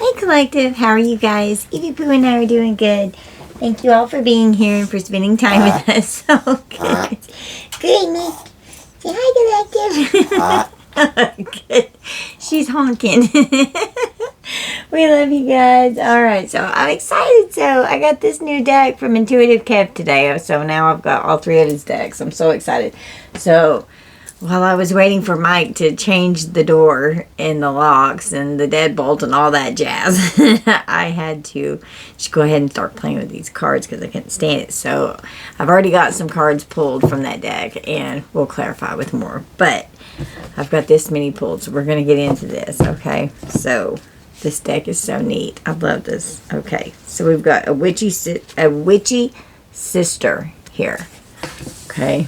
Hey Collective, how are you guys? Evie Pooh and I are doing good. Thank you all for being here and for spending time with us. So good. Good, Nick. Say hi, Collective. Good. She's honking. We love you guys. Alright, so I'm excited. So I got this new deck from Intuitive Kev today. So now I've got all three of his decks. I'm so excited. So while I was waiting for Mike to change the door and the locks and the deadbolt and all that jazz, I had to just go ahead and start playing with these cards because I couldn't stand it. So I've already got some cards pulled from that deck, and we'll clarify with more. But I've got this many pulled, so we're going to get into this, okay? So this deck is so neat. I love this. Okay, so we've got a witchy sister here, okay?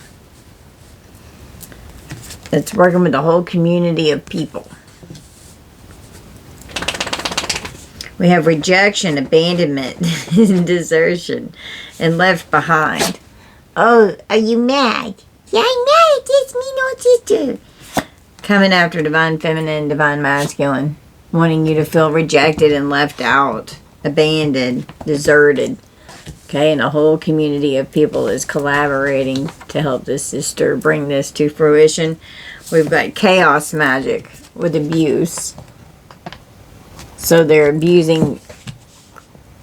It's working with the whole community of people. We have rejection, abandonment, desertion, and left behind. Oh, are you mad? Yeah, I'm mad at this mean old sister. Coming after divine feminine, divine masculine. Wanting you to feel rejected and left out. Abandoned, deserted. Okay, and a whole community of people is collaborating to help this sister bring this to fruition. We've got chaos magic with abuse. So they're abusing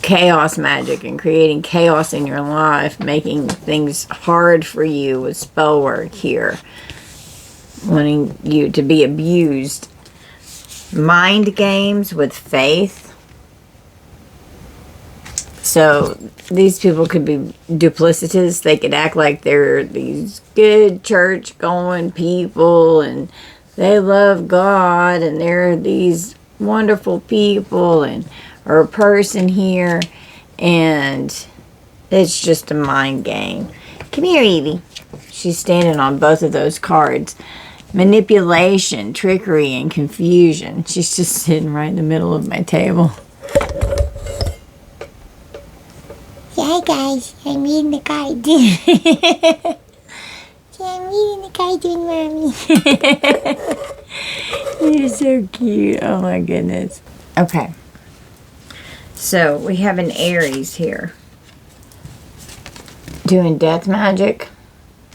chaos magic and creating chaos in your life, making things hard for you with spell work here. Wanting you to be abused. Mind games with faith. So these people could be duplicitous. They could act like they're these good church-going people and they love God and they're these wonderful people and or a person here, and it's just a mind game. Come here, Evie. She's standing on both of those cards. Manipulation, trickery, and confusion. She's just sitting right in the middle of my table. Hi guys, I'm reading the cards. I'm reading the cards with Mommy. You're so cute. Oh my goodness. Okay. So we have an Aries here. Doing death magic.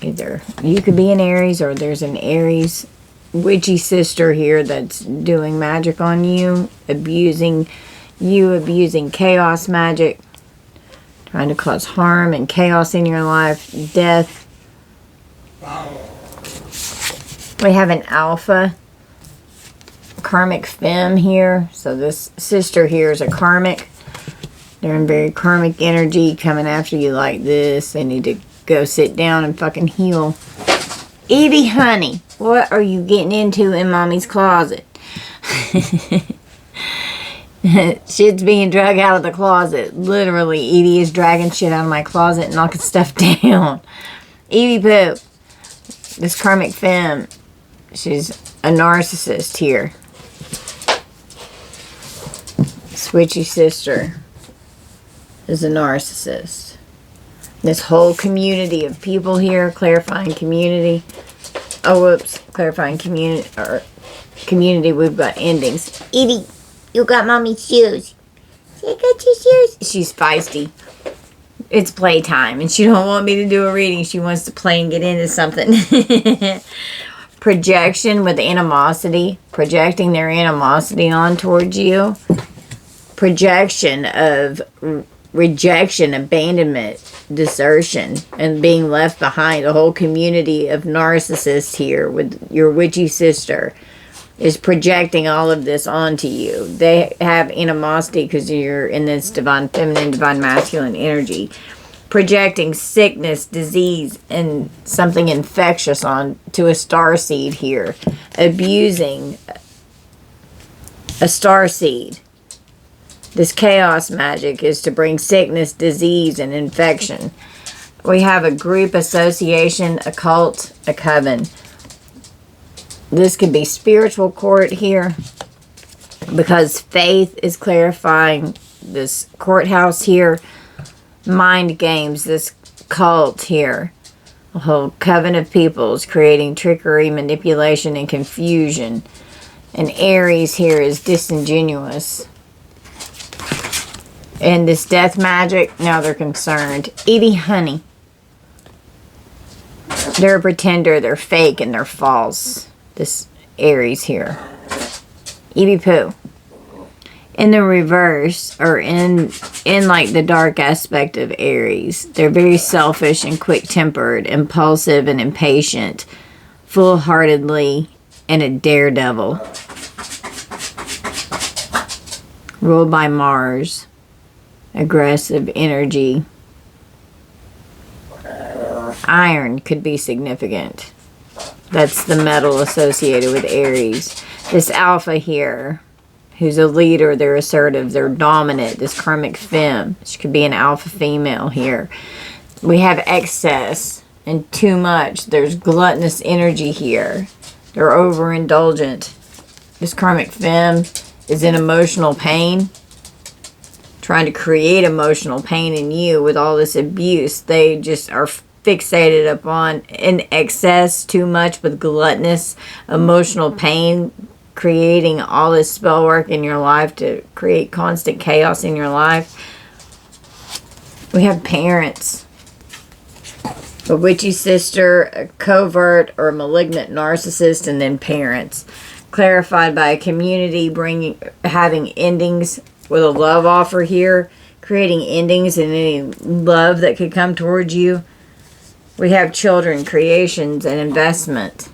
Either you could be an Aries or there's an Aries witchy sister here that's doing magic on you. Abusing chaos magic. Trying to cause harm and chaos in your life. Death. We have an alpha. Karmic Fam here. So this sister here is a karmic. They're in very karmic energy coming after you like this. They need to go sit down and fucking heal. Evie, honey, what are you getting into in Mommy's closet? Shit's being dragged out of the closet. Literally, Evie is dragging shit out of my closet and knocking stuff down. Evie Pooh. This Karmic Femme. She's a narcissist here. Switchy sister is a narcissist. This whole community of people here, clarifying community. Oh, whoops. Clarifying community, we've got endings. Evie. You got Mommy's shoes. I got your shoes. She's feisty. It's playtime, and she don't want me to do a reading. She wants to play and get into something. Projection with animosity. Projecting their animosity on towards you. Projection of rejection, abandonment, desertion, and being left behind. A whole community of narcissists here with your witchy sister is projecting all of this onto you. They have animosity because you're in this divine feminine, divine masculine energy. Projecting sickness, disease, and something infectious on to a starseed here. Abusing a starseed. This chaos magic is to bring sickness, disease, and infection. We have a group, association, a cult, a coven. This could be spiritual court here because faith is clarifying this courthouse here. Mind games, this cult here. A whole coven of peoples creating trickery, manipulation, and confusion. And Aries here is disingenuous. And this death magic, now they're concerned. Eating honey. They're a pretender, they're fake, and they're false. This Aries here. Evie poo. In the reverse, or in like the dark aspect of Aries, they're very selfish and quick-tempered, impulsive and impatient, full-heartedly, and a daredevil. Ruled by Mars. Aggressive energy. Iron could be significant. That's the metal associated with Aries. This Alpha here, who's a leader, they're assertive, they're dominant. This Karmic Fem, which could be an alpha female here. We have excess and too much. There's gluttonous energy here. They're overindulgent. This Karmic Fem is in emotional pain, trying to create emotional pain in you with all this abuse. They just are fixated upon in excess, too much, with gluttonous emotional pain, creating all this spell work in your life to create constant chaos in your life. We have parents. A witchy sister, a covert or malignant narcissist, and then parents. Clarified by a community having endings with a love offer here, creating endings in any love that could come towards you. We have children, creations, and investment.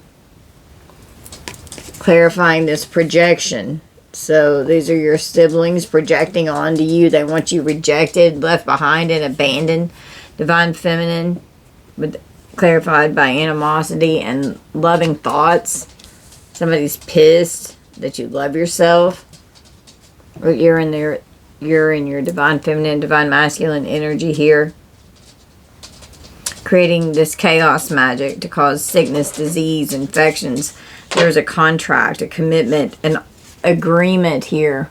Clarifying this projection. So these are your siblings projecting onto you. They want you rejected, left behind, and abandoned. Divine Feminine, clarified by animosity and loving thoughts. Somebody's pissed that you love yourself. Or you're in your Divine Feminine, Divine Masculine energy here. Creating this chaos magic to cause sickness, disease, infections. There's a contract, a commitment, an agreement here.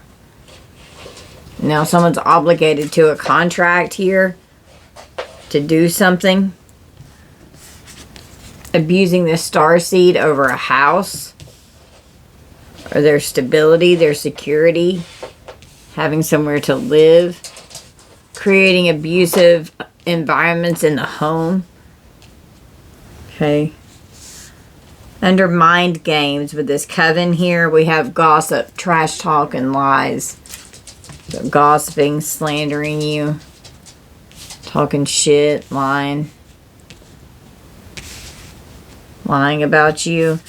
Now someone's obligated to a contract here to do something. Abusing the starseed over a house. Or their stability, their security. Having somewhere to live. Creating abusive environments in the home. Okay. Under mind games with this Coven here, we have gossip, trash talk, and lies. So gossiping, slandering you, talking shit, lying about you.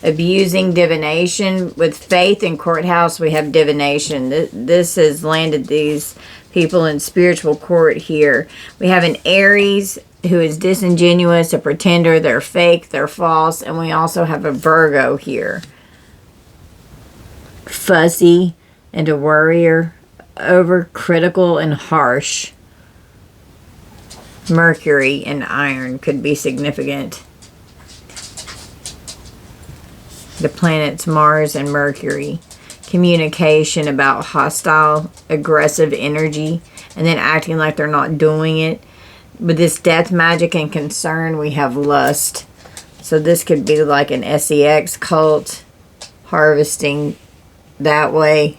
Abusing divination. With faith and courthouse, we have divination. This has landed these people in spiritual court here. We have an Aries who is disingenuous, a pretender, they're fake, they're false, and we also have a Virgo here. Fussy and a worrier, overcritical and harsh. Mercury and iron could be significant. The planets Mars and Mercury. Communication about hostile, aggressive energy, and then acting like they're not doing it. With this death magic and concern, we have lust. So this could be like an sex cult, harvesting that way,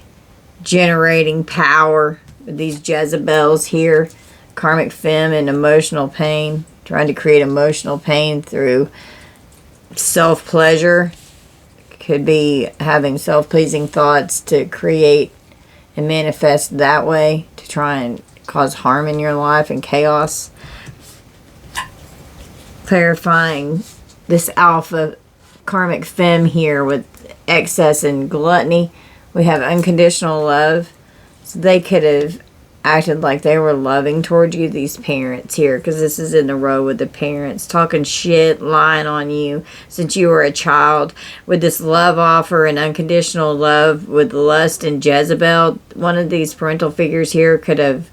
generating power with these Jezebels here. Karmic Fem and emotional pain, trying to create emotional pain through self-pleasure. Could be having self-pleasing thoughts to create and manifest that way to try and cause harm in your life and chaos. Clarifying this Alpha Karmic Fem here with excess and gluttony. We have unconditional love. So they could have acted like they were loving towards you, these parents here, because this is in the row with the parents talking shit, lying on you since you were a child. With this love offer and unconditional love with lust and Jezebel, one of these parental figures here could have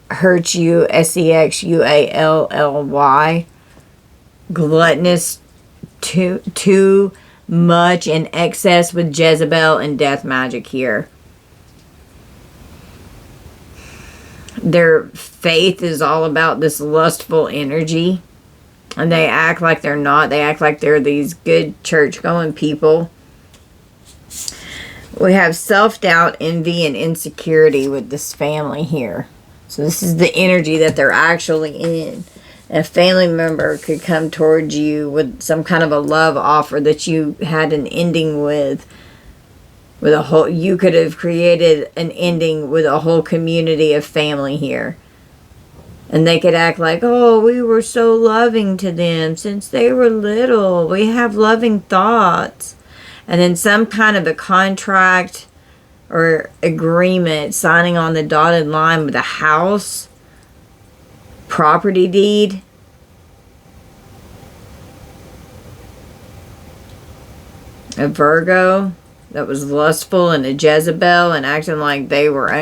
hurt you, sexually, gluttonous, too much in excess with Jezebel and death magic here. Their faith is all about this lustful energy. And they act like they're not. They act like they're these good church-going people. We have self-doubt, envy, and insecurity with this family here. So this is the energy that they're actually in. A family member could come towards you with some kind of a love offer that you had an ending with a whole, you could have created an ending with a whole community of family here. And they could act like, oh, we were so loving to them since they were little. We have loving thoughts. And then some kind of a contract or agreement signing on the dotted line with a house, property deed. A Virgo that was lustful and a Jezebel and acting like they were an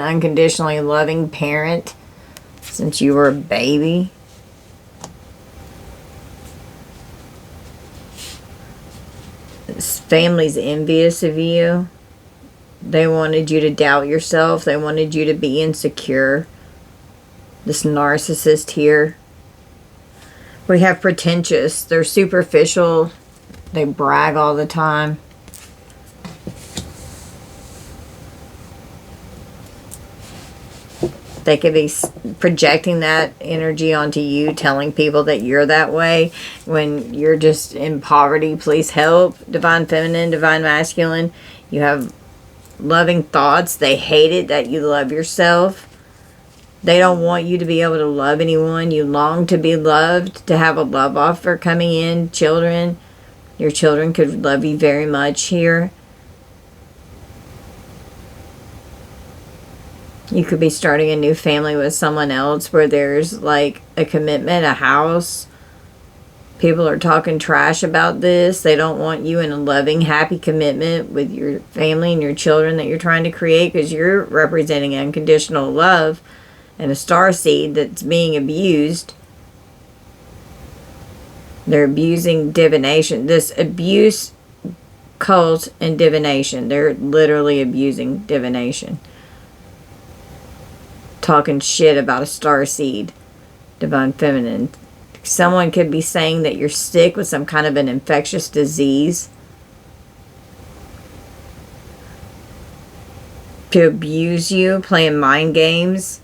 unconditionally loving parent since you were a baby. This family's envious of you. They wanted you to doubt yourself. They wanted you to be insecure. This narcissist here. We have pretentious. They're superficial. They brag all the time. They could be projecting that energy onto you, telling people that you're that way when you're just in poverty. Please help. Divine Feminine, Divine Masculine. You have loving thoughts. They hate it that you love yourself. They don't want you to be able to love anyone. You long to be loved, to have a love offer coming in. Children. Your children could love you very much here. You could be starting a new family with someone else where there's like a commitment, a house. People are talking trash about this. They don't want you in a loving, happy commitment with your family and your children that you're trying to create because you're representing unconditional love and a star seed that's being abused. They're abusing divination. This abuse, cult, and divination. They're literally abusing divination. Talking shit about a star seed. Divine Feminine. Someone could be saying that you're sick with some kind of an infectious disease. To abuse you, playing mind games,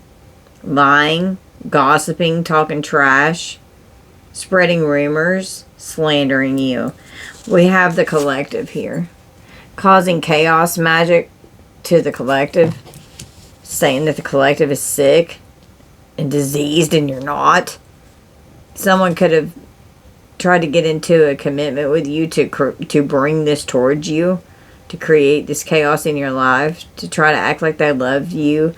lying, gossiping, talking trash, spreading rumors, slandering you. We have the collective here. Causing chaos magic to the collective. Saying that the collective is sick and diseased and you're not. Someone could have tried to get into a commitment with you to bring this towards you, to create this chaos in your life, to try to act like they love you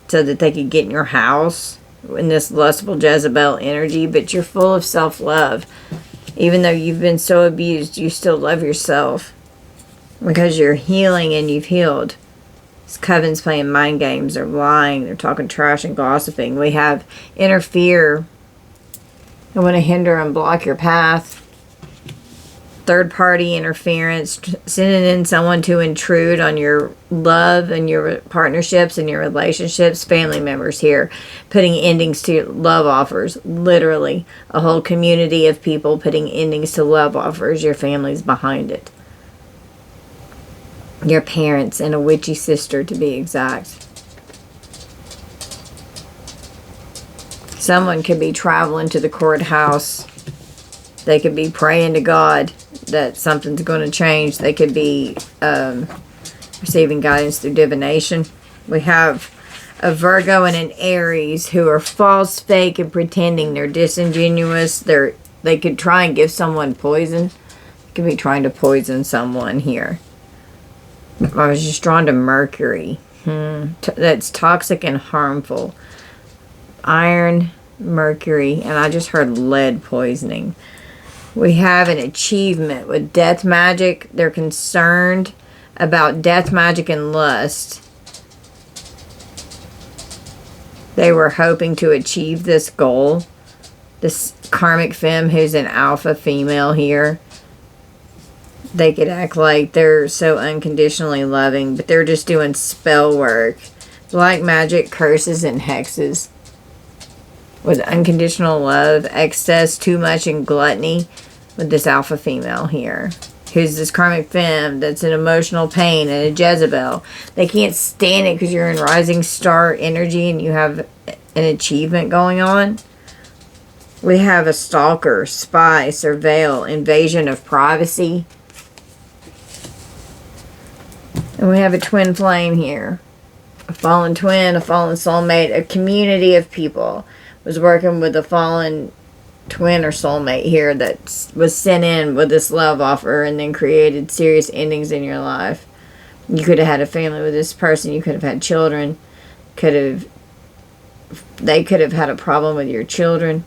so that they could get in your house in this lustful Jezebel energy, but you're full of self-love. Even though you've been so abused, you still love yourself because you're healing and you've healed. This Coven's playing mind games. They're lying. They're talking trash and gossiping. We have interfere. I want to hinder and block your path. Third-party interference. Sending in someone to intrude on your love and your partnerships and your relationships. Family members here. Putting endings to love offers. Literally. A whole community of people putting endings to love offers. Your family's behind it. Your parents and a witchy sister, to be exact. Someone could be traveling to the courthouse. They could be praying to God that something's going to change. They could be receiving guidance through divination. We have a Virgo and an Aries who are false, fake, and pretending. They're disingenuous. They could try and give someone poison. They could be trying to poison someone here. I was just drawn to Mercury. That's toxic and harmful. Iron, Mercury, and I just heard lead poisoning. We have an achievement with death magic. They're concerned about death magic and lust. They were hoping to achieve this goal. This Karmic Fam who's an alpha female here. They could act like they're so unconditionally loving, but they're just doing spell work. Black magic, curses, and hexes. With unconditional love, excess, too much, and gluttony with this alpha female here. who's this karmic femme that's in emotional pain and a Jezebel. They can't stand it because you're in rising star energy and you have an achievement going on. We have a stalker, spy, surveil, invasion of privacy. And we have a twin flame here. A fallen twin, a fallen soulmate, a community of people was working with a fallen twin or soulmate here that was sent in with this love offer and then created serious endings in your life. You could have had a family with this person. You could have had children. They could have had a problem with your children.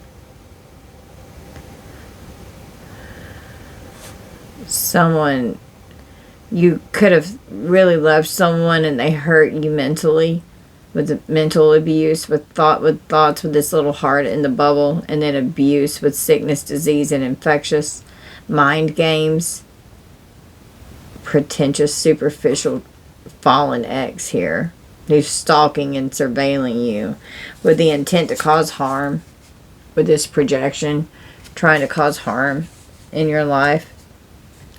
You could have really loved someone and they hurt you mentally with mental abuse, with thoughts with this little heart in the bubble, and then abuse with sickness, disease, and infectious mind games. Pretentious, superficial, fallen ex here who's stalking and surveilling you with the intent to cause harm with this projection, trying to cause harm in your life,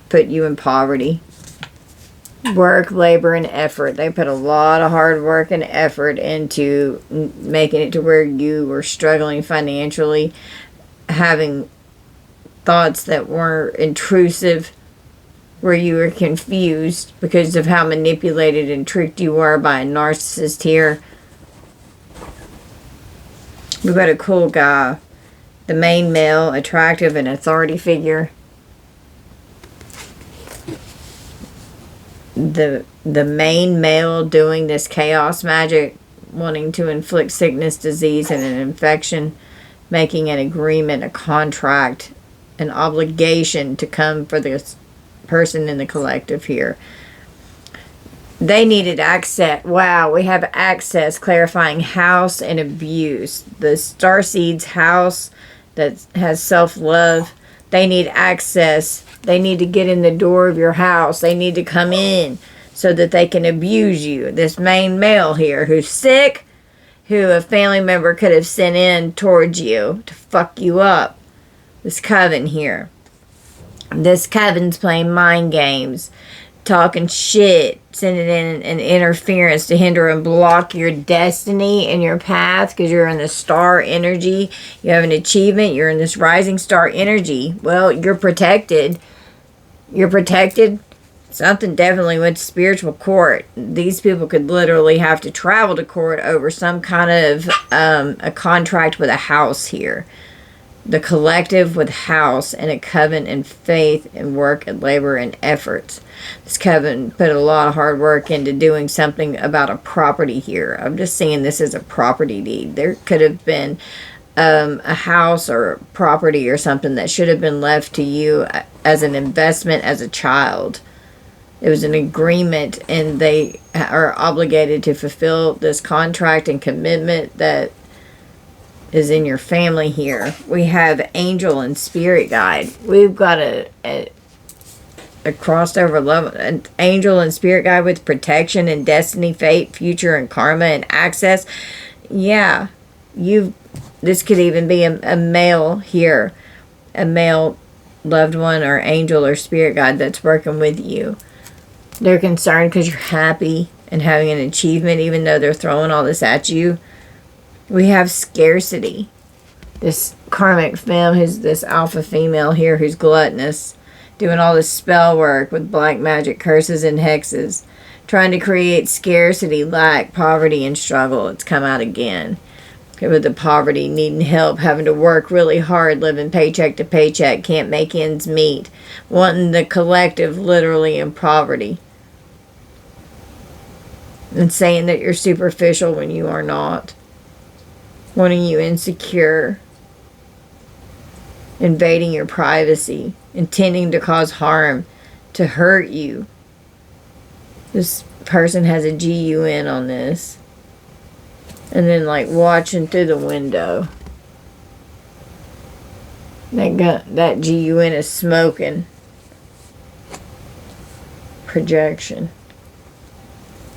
put you in poverty. Work, labor, and effort. They put a lot of hard work and effort into making it to where you were struggling financially, having thoughts that were intrusive, where you were confused because of how manipulated and tricked you were by a narcissist here. We've got a cool guy, the main male, attractive and authority figure. The main male doing this chaos magic, wanting to inflict sickness, disease, and an infection, making an agreement, a contract, an obligation to come for this person in the collective here. They needed access. Wow, we have access, clarifying house and abuse. The starseed's house that has self-love. They need access. They need to get in the door of your house. They need to come in so that they can abuse you. This main male here who's sick, who a family member could have sent in towards you to fuck you up. This Coven here. This Coven's playing mind games, talking shit, sending in an interference to hinder and block your destiny and your path because you're in the star energy. You have an achievement. You're in this rising star energy. Well, you're protected. You're protected. Something definitely went to spiritual court. These people could literally have to travel to court over some kind of a contract with a house here. The collective with house and a coven and faith and work and labor and efforts. This coven put a lot of hard work into doing something about a property here. I'm just seeing this as a property deed. There could have been a house or property or something that should have been left to you as an investment as a child. It was an agreement and they are obligated to fulfill this contract and commitment that is in your family here. We have angel and spirit guide. We've got a crossover love, an angel and spirit guide with protection and destiny, fate, future, and karma and access. Yeah, this could even be a male here, a male loved one or angel or spirit guide that's working with you. They're concerned because you're happy and having an achievement, even though they're throwing all this at you. We have scarcity. This karmic femme, who's this alpha female here, who's gluttonous, doing all this spell work with black magic curses and hexes, trying to create scarcity, lack, poverty, and struggle. It's come out again. With the poverty, needing help, having to work really hard, living paycheck to paycheck, can't make ends meet, wanting the collective literally in poverty, and saying that you're superficial when you are not. Wanting you insecure, invading your privacy, intending to cause harm, to hurt you. This person has a GUN on this. And then like watching through the window. That GUN is smoking. Projection.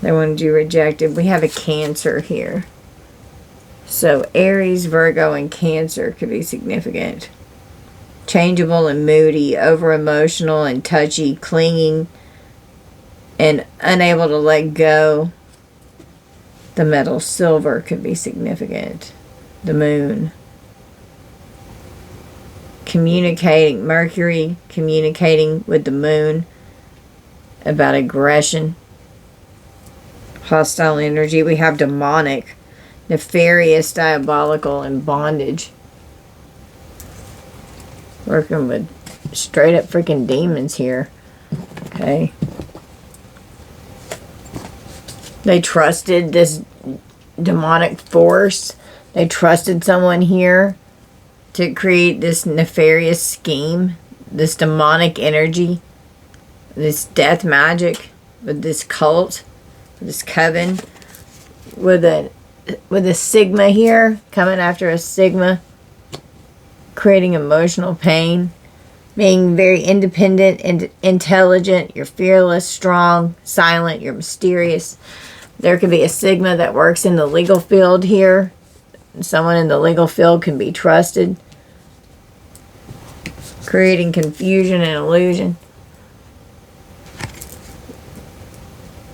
They wanted you rejected. We have a Cancer here. So Aries, Virgo, and Cancer could be significant. changeable and moody, over emotional and touchy, clinging and unable to let go. The metal silver could be significant. The moon. Communicating, Mercury communicating with the moon about aggression, hostile energy. We have demonic, nefarious, diabolical, and bondage. Working with straight up freaking demons here. Okay. They trusted this demonic force. They trusted someone here to create this nefarious scheme, this demonic energy, this death magic, with this cult, this coven, with a sigma here, coming after a sigma, creating emotional pain, being very independent and intelligent. You're fearless, strong, silent, you're mysterious. There could be a sigma that works in the legal field here. Someone in the legal field can be trusted, creating confusion and illusion.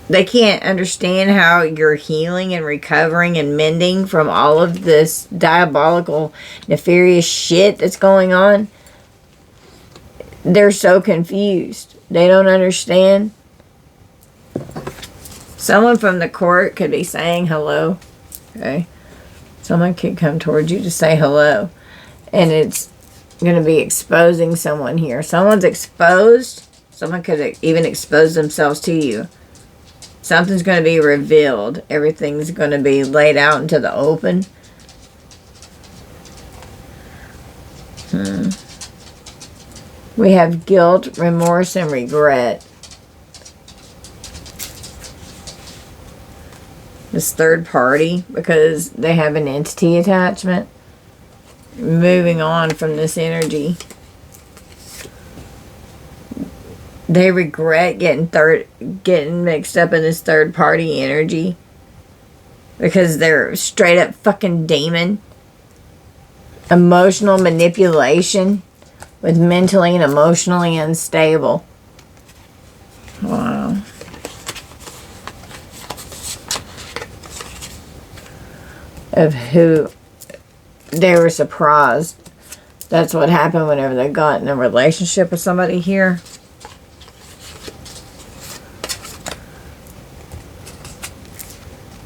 They can't understand how you're healing and recovering and mending from all of this diabolical, nefarious shit that's going on. They're so confused. They don't understand. Someone from the court could be saying hello. Okay. Someone could come towards you to say hello. And it's going to be exposing someone here. Someone's exposed. Someone could even expose themselves to you. Something's going to be revealed. Everything's going to be laid out into the open. We have guilt, remorse, and regret. This third party, because they have an entity attachment. Moving on from this energy. They regret getting mixed up in this third party energy. Because they're straight up fucking demon. Emotional manipulation. With mentally and emotionally unstable. Wow. Of who they were surprised. That's what happened whenever they got in a relationship with somebody here.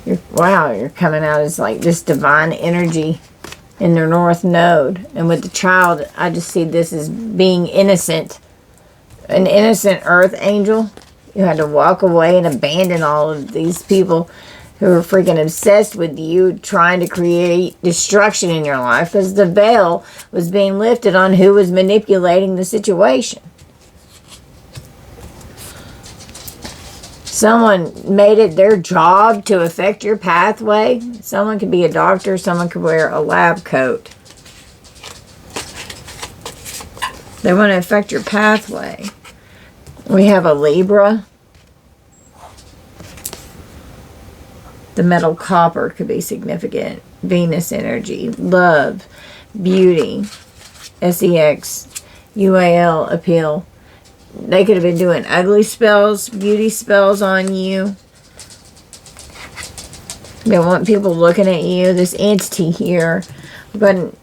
You're coming out as like this divine energy in their north node. And with the child, I just see this as being innocent. An innocent earth angel. You had to walk away and abandon all of these people who were freaking obsessed with you, trying to create destruction in your life, because the veil was being lifted on who was manipulating the situation. Someone made it their job to affect your pathway. Someone could be a doctor. Someone could wear a lab coat. They want to affect your pathway. We have a Libra. The metal copper could be significant. Venus energy, love, beauty, sex, UAL appeal. They could have been doing ugly spells, beauty spells on you. They want people looking at you. This entity here. Got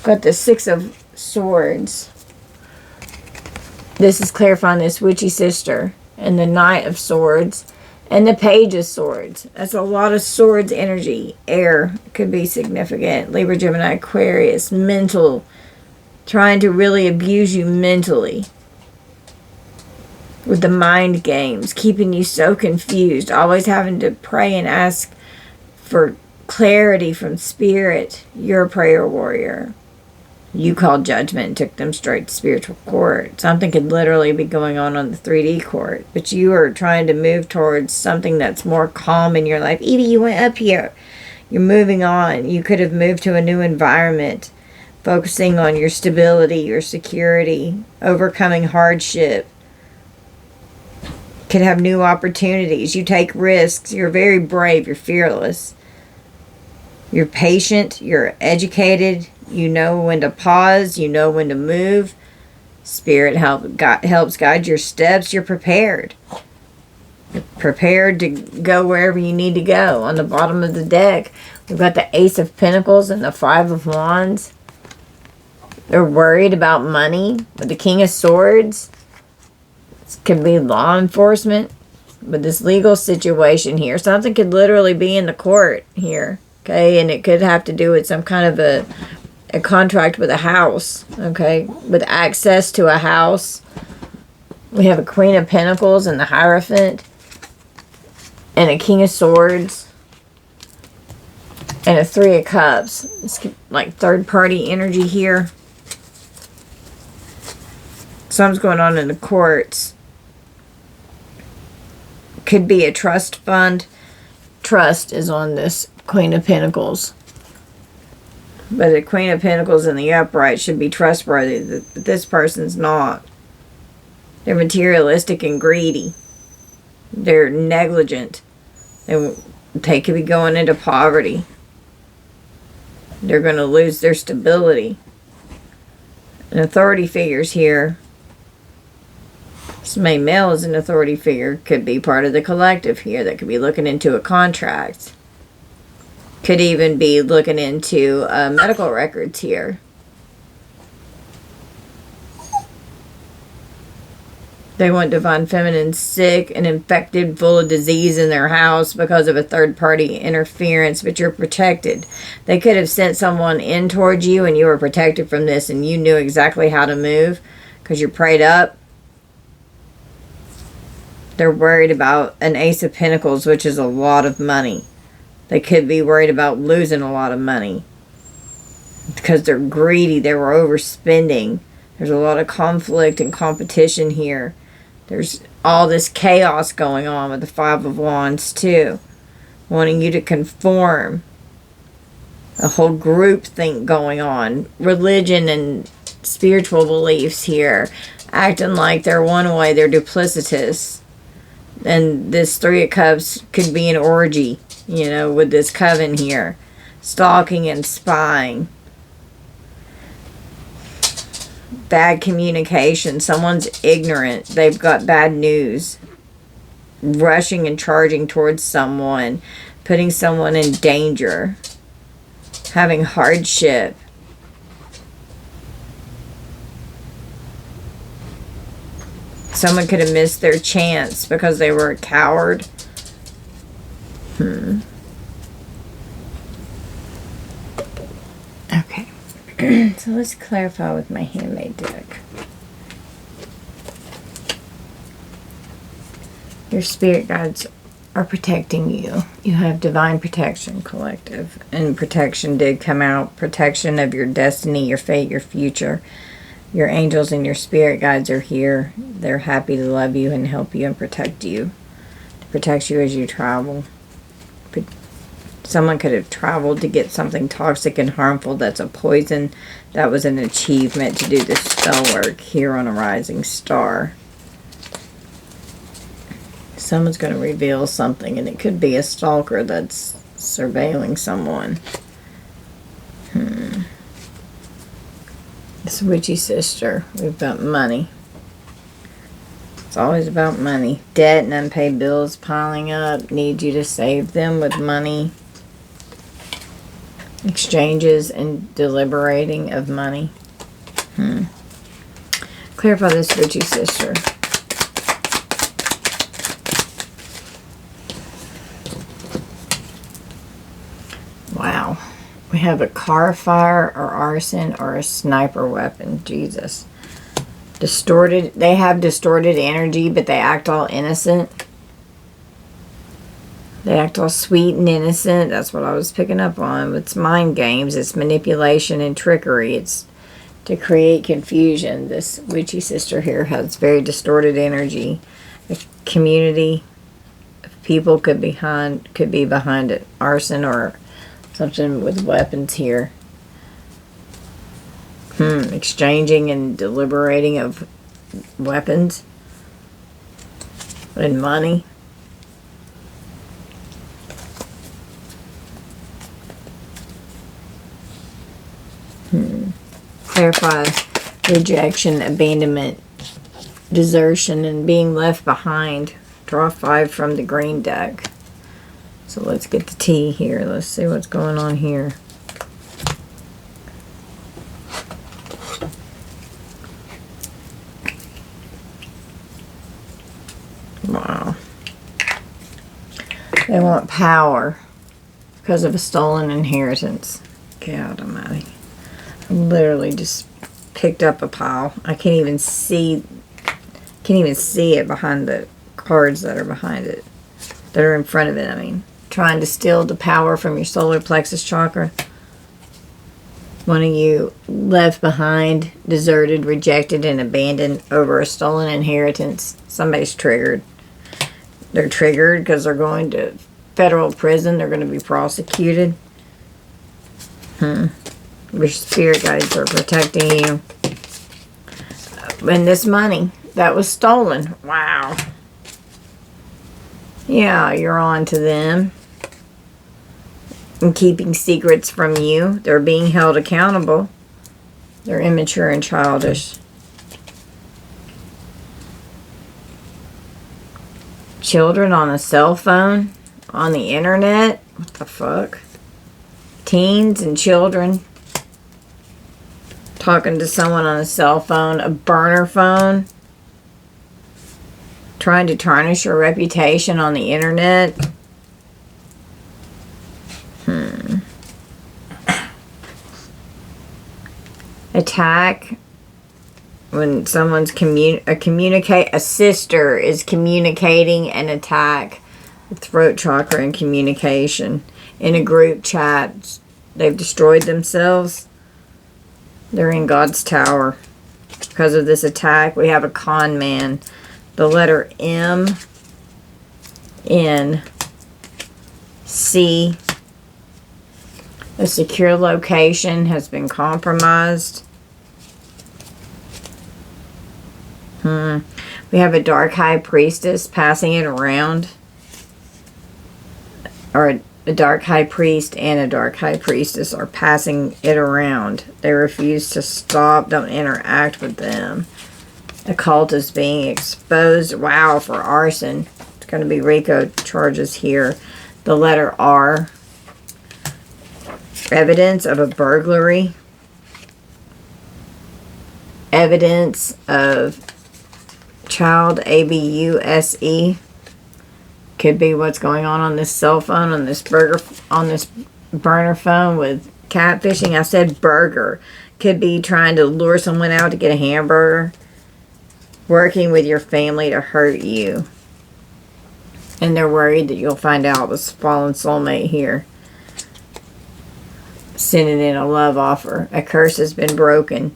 the Six of Swords. This is clarifying this witchy sister. And the Knight of Swords. And the Page of Swords. That's a lot of swords energy. Air could be significant. Libra, Gemini, Aquarius. Mental. Trying to really abuse you mentally. With the mind games. Keeping you so confused. Always having to pray and ask for clarity from spirit. You're a prayer warrior. You called judgment and took them straight to spiritual court. Something could literally be going on the 3D court. But you are trying to move towards something that's more calm in your life. Evie, you went up here. You're moving on. You could have moved to a new environment. Focusing on your stability, your security. Overcoming hardship. Could have new opportunities. You take risks. You're very brave. You're fearless. You're patient. You're educated. You know when to pause. You know when to move. Spirit helps guide your steps. You're prepared. You're prepared to go wherever you need to go. On the bottom of the deck, we've got the Ace of Pentacles and the Five of Wands. They're worried about money. With the King of Swords, this could be law enforcement. With this legal situation here, something could literally be in the court here. Okay, and it could have to do with some kind of a contract with a house. Okay, with access to a house. We have a Queen of Pentacles and the Hierophant. And a King of Swords. And a Three of Cups. It's like third party energy here. Something's going on in the courts. Could be a trust fund. Trust is on this Queen of Pentacles. But the Queen of Pentacles in the upright should be trustworthy. But this person's not. They're materialistic and greedy. They're negligent. They could be going into poverty. They're going to lose their stability. And authority figures here. Somebody male is an authority figure. Could be part of the collective here. That could be looking into a contract. Could even be looking into medical records here. They want divine feminine sick and infected, full of disease in their house because of a third-party interference, but you're protected. They could have sent someone in towards you and you were protected from this and you knew exactly how to move because you're prayed up. They're worried about an Ace of Pentacles, which is a lot of money. They could be worried about losing a lot of money because they're greedy. They were overspending. There's a lot of conflict and competition here. There's all this chaos going on with the Five of Wands too. Wanting you to conform. A whole group thing going on. Religion and spiritual beliefs here. Acting like they're one way. They're duplicitous. And this Three of Cups could be an orgy, you know, with this Coven here. Stalking and spying. Bad communication. Someone's ignorant. They've got bad news. Rushing and charging towards someone. Putting someone in danger. Having hardship. Someone could have missed their chance because they were a coward. Okay. So let's clarify with my handmade deck. Your spirit guides are protecting you. You have divine protection, collective. And protection did come out. Protection of your destiny, your fate, your future. Your angels and your spirit guides are here. They're happy to love you and help you and protect you. To protect you as you travel. Someone could have traveled to get something toxic and harmful that's a poison. That was an achievement to do this spell work here on a rising star. Someone's going to reveal something, and it could be a stalker that's surveilling someone. This witchy sister. We've got money. It's always about money. Debt and unpaid bills piling up. Need you to save them with money. Exchanges and deliberating of money. Clarify this witchy sister. Wow. We have a car fire or arson or a sniper weapon. Jesus. Distorted. They have distorted energy, but they act all innocent. They act all sweet and innocent. That's what I was picking up on. It's mind games. It's manipulation and trickery. It's to create confusion. This witchy sister here has very distorted energy. A community of people could be behind it. Arson or something with weapons here. Exchanging and deliberating of weapons and money. Terrified, rejection, abandonment, desertion, and being left behind. Draw 5 from the green deck. So let's get the T here. Let's see what's going on here. Wow. They want power because of a stolen inheritance. God almighty. I literally just picked up a pile. I can't even see it behind the cards that are behind it. That are in front of it, I mean. Trying to steal the power from your solar plexus chakra. One of you left behind, deserted, rejected, and abandoned over a stolen inheritance. Somebody's triggered. They're triggered because they're going to federal prison. They're going to be prosecuted. Your spirit guides are protecting you. And this money that was stolen. Wow. Yeah, you're on to them. And keeping secrets from you. They're being held accountable. They're immature and childish. Children on a cell phone. On the internet. What the fuck? Teens and children. Talking to someone on a cell phone. A burner phone. Trying to tarnish your reputation on the internet. Attack. When someone's a sister is communicating an attack. Throat chakra and communication. In a group chat. They've destroyed themselves. They're in God's tower. Because of this attack, we have a con man. The letter M, N, C. A secure location has been compromised. We have a dark high priestess passing it around. Or a dark high priest and a dark high priestess are passing it around. They refuse to stop. Don't interact with them. A cult is being exposed. Wow, for arson. It's going to be RICO charges here. The letter R. Evidence of a burglary. Evidence of child abuse. Could be what's going on this cell phone, on this burner phone with catfishing. I said burger. Could be trying to lure someone out to get a hamburger. Working with your family to hurt you. And they're worried that you'll find out this fallen soulmate here. Sending in a love offer. A curse has been broken.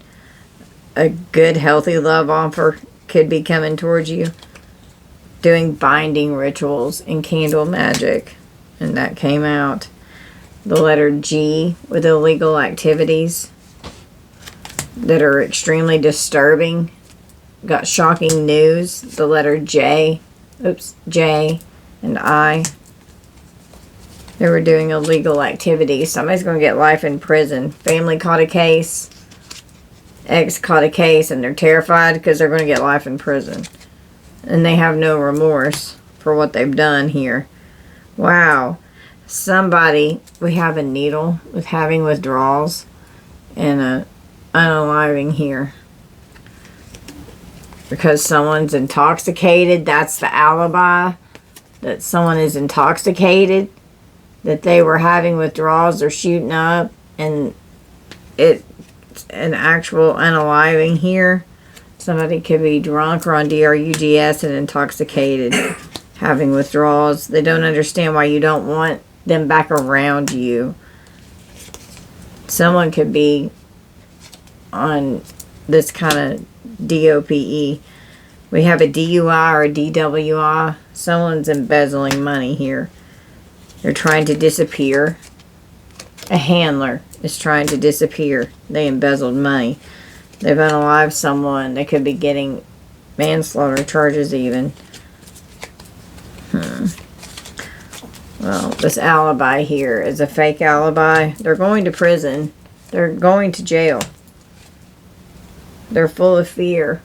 A good, healthy love offer could be coming towards you. Doing binding rituals and candle magic. And that came out. The letter G with illegal activities that are extremely disturbing. Got shocking news. The letter J. Oops. J and I. They were doing illegal activities. Somebody's going to get life in prison. Family caught a case. Ex caught a case. And they're terrified because they're going to get life in prison. And they have no remorse for what they've done here. Wow. Somebody. We have a needle with having withdrawals. And a unaliving here. Because someone's intoxicated. That's the alibi. That someone is intoxicated. That they were having withdrawals or shooting up. And it's an actual unaliving here. Somebody could be drunk or on drugs and intoxicated. Having withdrawals. They don't understand why you don't want them back around you. Someone could be on this kind of DOPE. We have a DUI or a DWI. Someone's embezzling money here. They're trying to disappear. A handler is trying to disappear. They embezzled money. They've unalived someone. They could be getting manslaughter charges even. Well, this alibi here is a fake alibi. They're going to prison. They're going to jail. They're full of fear.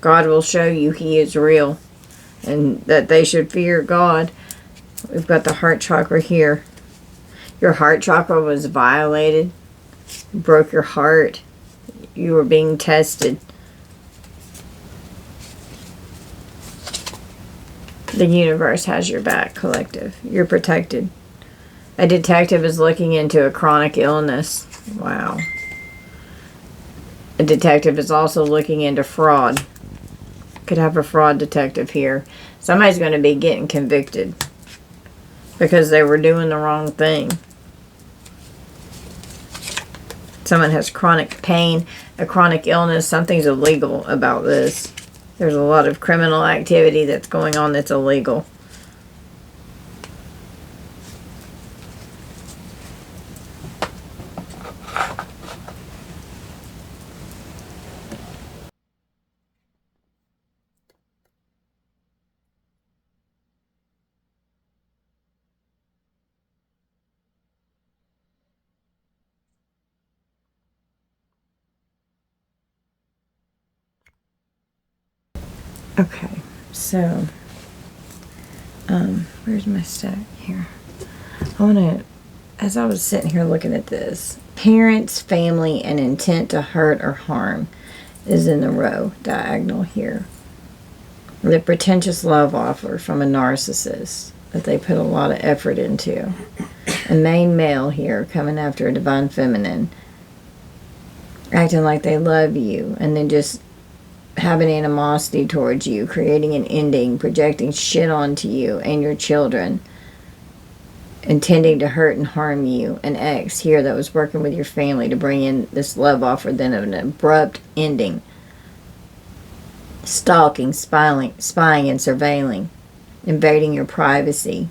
God will show you He is real and that they should fear God. We've got the heart chakra here. Your heart chakra was violated. You broke your heart. You were being tested. The universe has your back, collective. You're protected. A detective is looking into a chronic illness. Wow. A detective is also looking into fraud. Could have a fraud detective here. Somebody's going to be getting convicted because they were doing the wrong thing. Someone has chronic pain, a chronic illness. Something's illegal about this. There's a lot of criminal activity that's going on that's illegal. Okay, so, where's my stack here? I want to, as I was sitting here looking at this, parents, family, and intent to hurt or harm is in the row, diagonal here. The pretentious love offer from a narcissist that they put a lot of effort into. A main male here coming after a divine feminine, acting like they love you, and then just having animosity towards you, creating an ending, projecting shit onto you and your children, intending to hurt and harm you. An ex here that was working with your family to bring in this love offer, then an abrupt ending. Stalking, spying and surveilling, invading your privacy.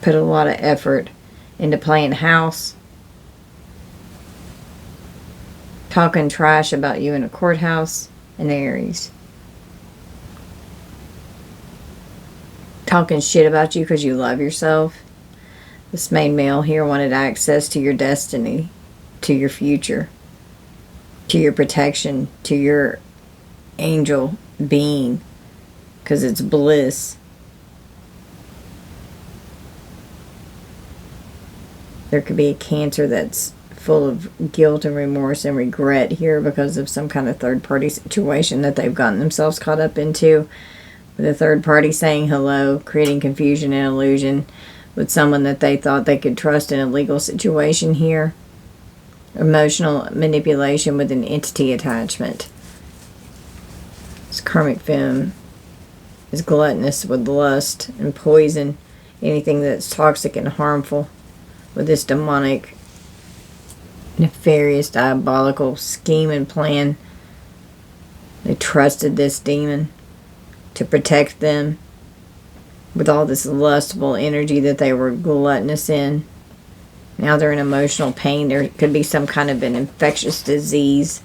Put a lot of effort into playing house, talking trash about you in a courthouse, and Aries. Talking shit about you because you love yourself. This main male here wanted access to your destiny, to your future, to your protection, to your angel being, because it's bliss. There could be a Cancer that's full of guilt and remorse and regret here because of some kind of third-party situation that they've gotten themselves caught up into. With a third party saying hello, creating confusion and illusion with someone that they thought they could trust in a legal situation here. Emotional manipulation with an entity attachment. This Karmic Fam is gluttonous with lust and poison, anything that's toxic and harmful, with this demonic, nefarious, diabolical scheme and plan. They trusted this demon to protect them with all this lustful energy that they were gluttonous in. Now they're in emotional pain. There could be some kind of an infectious disease,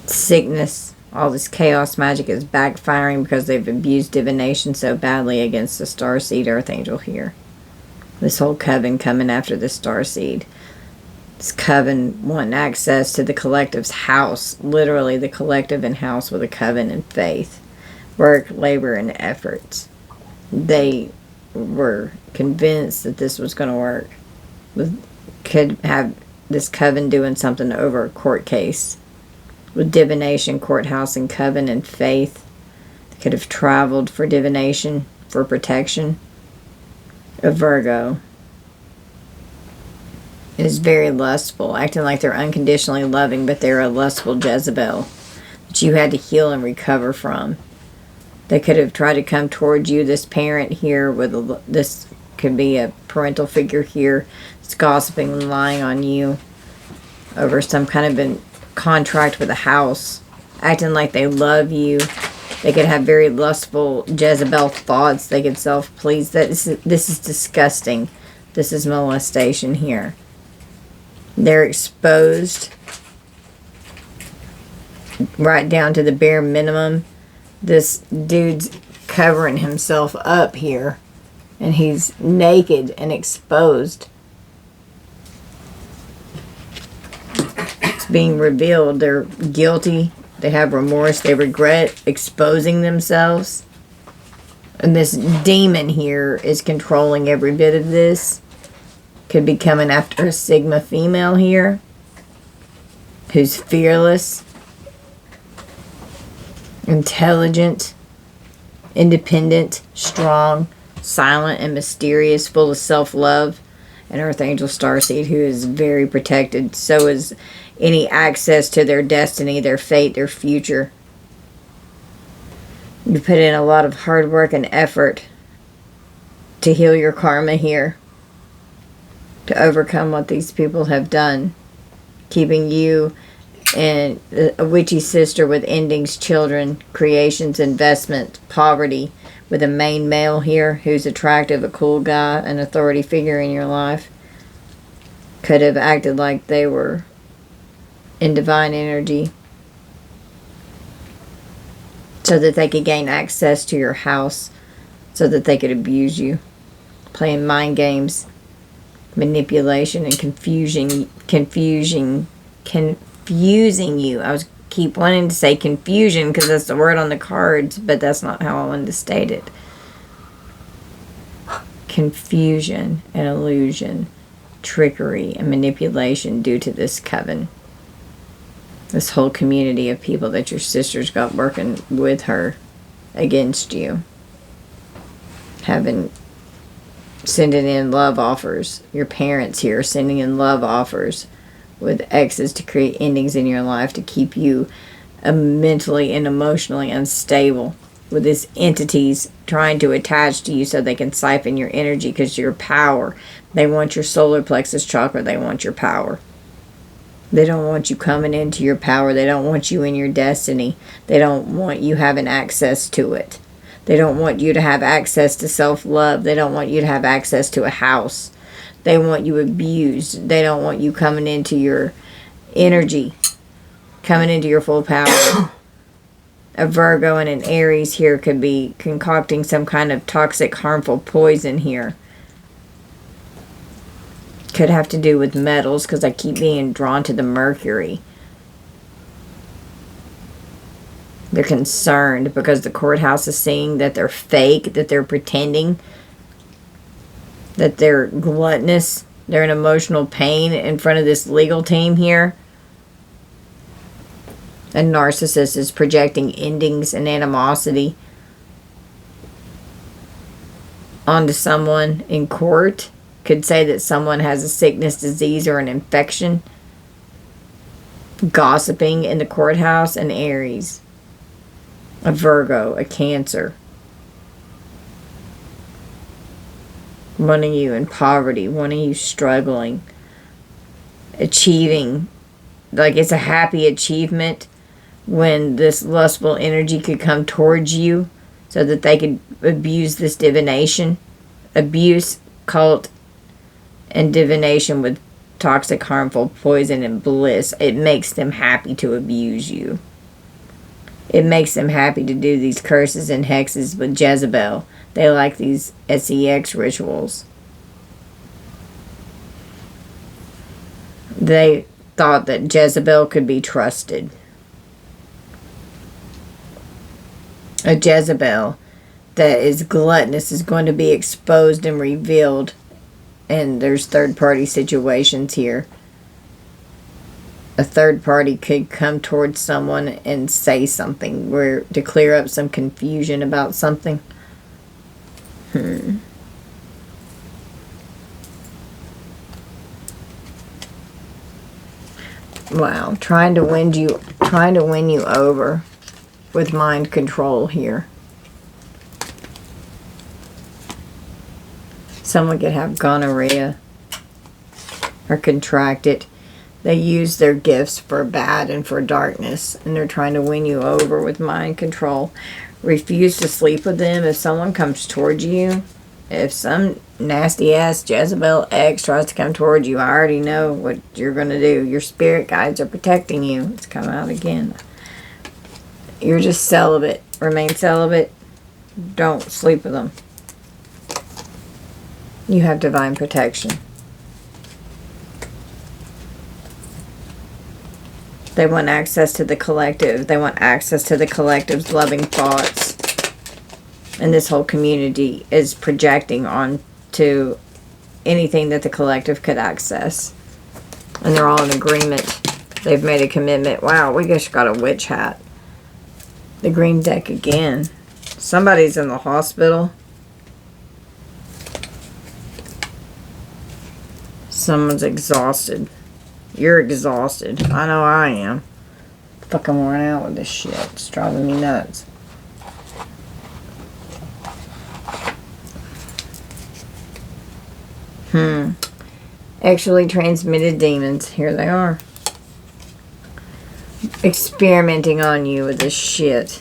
sickness. All this chaos magic is backfiring because they've abused divination so badly against the starseed earth angel here. This whole coven coming after the starseed. This coven wanting access to the collective's house. Literally the collective and house with a coven and faith. Work, labor, and efforts. They were convinced that this was going to work. Could have this coven doing something over a court case. With divination, courthouse, and coven and faith. They could have traveled for divination, for protection. A Virgo is very lustful, acting like they're unconditionally loving, but they're a lustful Jezebel that you had to heal and recover from. They could have tried to come towards you, this parent here, with this could be a parental figure here, that's gossiping and lying on you over some kind of a contract with a house, acting like they love you. They could have very lustful Jezebel thoughts. They could self-please. This is disgusting. This is molestation here. They're exposed right down to the bare minimum. This dude's covering himself up here, and he's naked and exposed. being revealed. They're guilty. They have remorse. They regret exposing themselves. And this demon here is controlling every bit of this. Could be coming after a Sigma female here. Who's fearless. Intelligent. Independent. Strong. Silent and mysterious. Full of self-love. And Earth Angel Starseed, who is very protected. So is any access to their destiny, their fate, their future. You put in a lot of hard work and effort to heal your karma here. To overcome what these people have done. Keeping you and a witchy sister with endings, children, creations, investment, poverty. With a main male here who's attractive, a cool guy, an authority figure in your life. Could have acted like they were in divine energy. So that they could gain access to your house. So that they could abuse you. Playing mind games. Manipulation and confusing you. I keep wanting to say confusion because that's the word on the cards, but that's not how I wanted to state it. Confusion and illusion, trickery and manipulation due to this coven. This whole community of people that your sisters got working with her against you. Sending in love offers. Your parents here sending in love offers with exes to create endings in your life to keep you mentally and emotionally unstable. With these entities trying to attach to you so they can siphon your energy because your power. They want your solar plexus chakra. They want your power. They don't want you coming into your power. They don't want you in your destiny. They don't want you having access to it. They don't want you to have access to self-love. They don't want you to have access to a house. They want you abused. They don't want you coming into your energy. Coming into your full power. A Virgo and an Aries here could be concocting some kind of toxic, harmful poison here. Could have to do with metals because I keep being drawn to the Mercury. They're concerned because the courthouse is seeing that they're fake, that they're pretending, that they're gluttonous, they're in emotional pain in front of this legal team here. A narcissist is projecting endings and animosity onto someone in court. Could say that someone has a sickness, disease, or an infection. Gossiping in the courthouse. An Aries. A Virgo. A Cancer. Wanting you in poverty. Wanting you struggling. Achieving. Like it's a happy achievement when this lustful energy could come towards you so that they could abuse this divination. Abuse, cult, and divination with toxic, harmful poison and bliss. It makes them happy to abuse you. It makes them happy to do these curses and hexes with Jezebel. They like these sex rituals. They thought that Jezebel could be trusted. A Jezebel that is gluttonous is going to be exposed and revealed. And there's third-party situations here. A third party could come towards someone and say something to clear up some confusion about something. Wow, trying to win you over with mind control here. Someone could have gonorrhea or contract it. They use their gifts for bad and for darkness, and they're trying to win you over with mind control. Refuse to sleep with them. If someone comes towards you, if some nasty ass Jezebel ex tries to come towards you, I already know what you're going to do. Your spirit guides are protecting you. It's come out again. You're just celibate. Remain celibate. Don't sleep with them. You have divine protection. They want access to the collective. They want access to the collective's loving thoughts. And this whole community is projecting onto anything that the collective could access. And they're all in agreement. They've made a commitment. Wow, we just got a witch hat. The green deck again. Somebody's in the hospital. Someone's exhausted. You're exhausted. I know I am. Fucking worn out with this shit. It's driving me nuts. Actually transmitted demons. Here they are. Experimenting on you with this shit.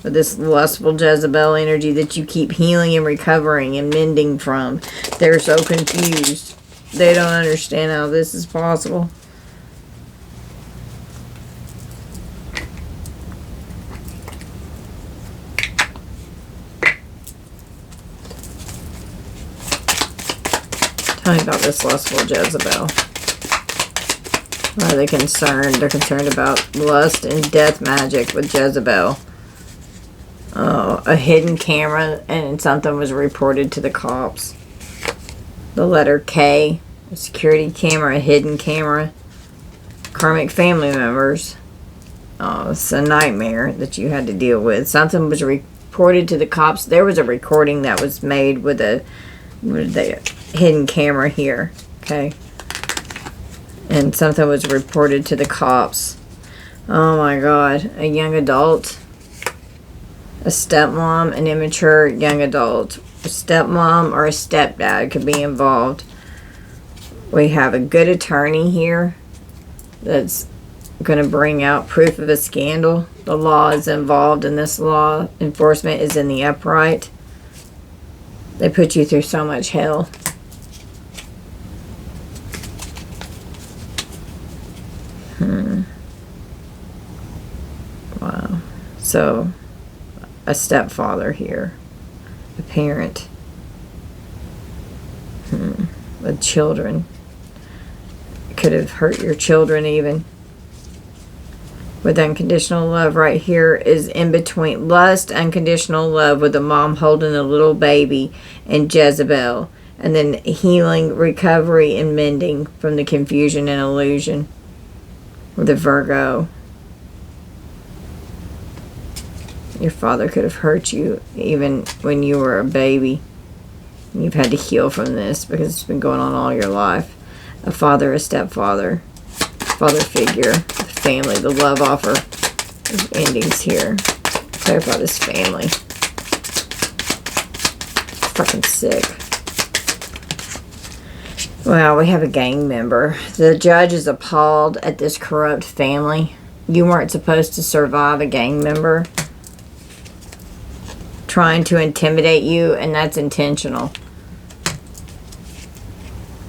With this lustful Jezebel energy that you keep healing and recovering and mending from. They're so confused. They don't understand how this is possible. Tell me about this lustful Jezebel. Why are they concerned? They're concerned about lust and death magic with Jezebel. Oh, a hidden camera and something was reported to the cops. The letter K, a security camera, a hidden camera. Karmic family members. Oh, it's a nightmare that you had to deal with. Something was reported to the cops. There was a recording that was made with the hidden camera here. Okay. And something was reported to the cops. Oh my God. A young adult. A stepmom, an immature young adult. A stepmom or a stepdad could be involved. We have a good attorney here that's going to bring out proof of a scandal. The law is involved in this. Law enforcement is in the upright. They put you through so much hell. Wow. So, a stepfather here. A parent. With children. Could have hurt your children even. With unconditional love right here is in between lust, unconditional love with a mom holding a little baby and Jezebel. And then healing, recovery, and mending from the confusion and illusion. With a Virgo. Your father could have hurt you even when you were a baby. You've had to heal from this because it's been going on all your life. A father, a stepfather, father figure, the family, the love offer. There's endings here. Clarify this family. Fucking sick. Wow, we have a gang member. The judge is appalled at this corrupt family. You weren't supposed to survive a gang member trying to intimidate you, and that's intentional.